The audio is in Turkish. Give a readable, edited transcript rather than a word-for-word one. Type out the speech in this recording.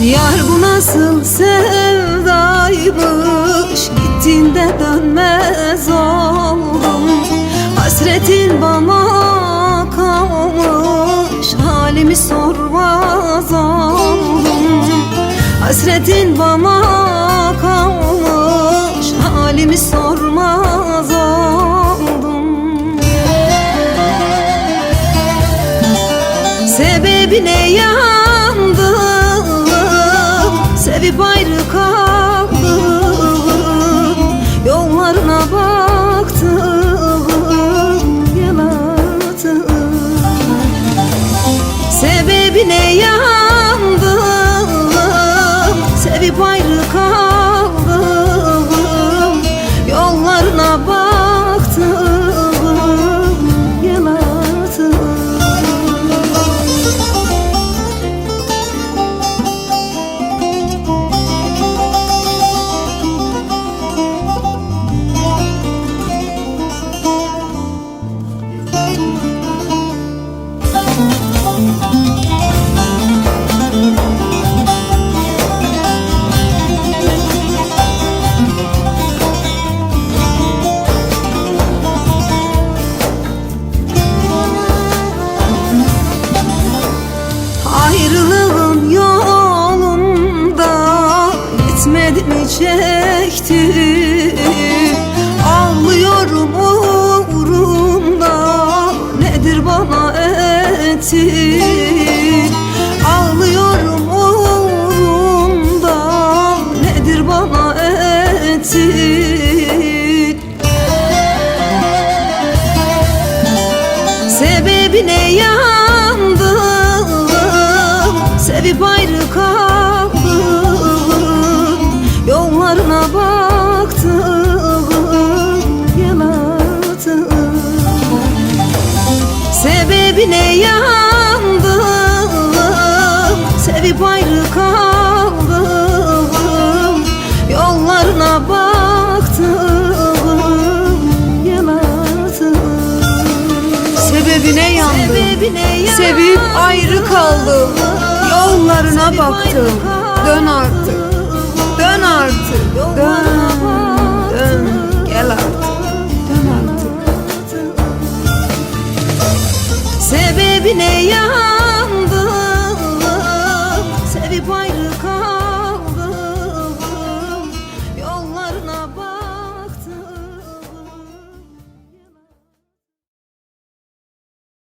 Yar bu nasıl sevdaymış, gittiğinde dönmez oldum. Hasretin bana kalmış, halimi sormaz oldum. Hasretin bana kalmış, halimi sormaz oldum. Sebebine yandım, sevip ayrı kaldım. Yollarına baktım, yalattım. Sebebine yandım, sevip ayrı kaldım. Yollarına baktım, yalattım. Ayrılığın yolunda gitmedim mi çektim? Ağlıyorum uğrunda, nedir bana ettin? Ağlıyorum uğrunda, nedir bana ettin? Sebebine yandım, sevip ayrı kaldım. Yollarına baktım, yalattım. Sebebine yandım, sevip ayrı kaldım. Yollarına baktım, yalattım. Sebebine yandım, sevip ayrı kaldım. Yollarına baktım, dön artık, dön artık, dön, dön, gel artık, dön artık. Sebebine yandım, sevip ayrı kaldım.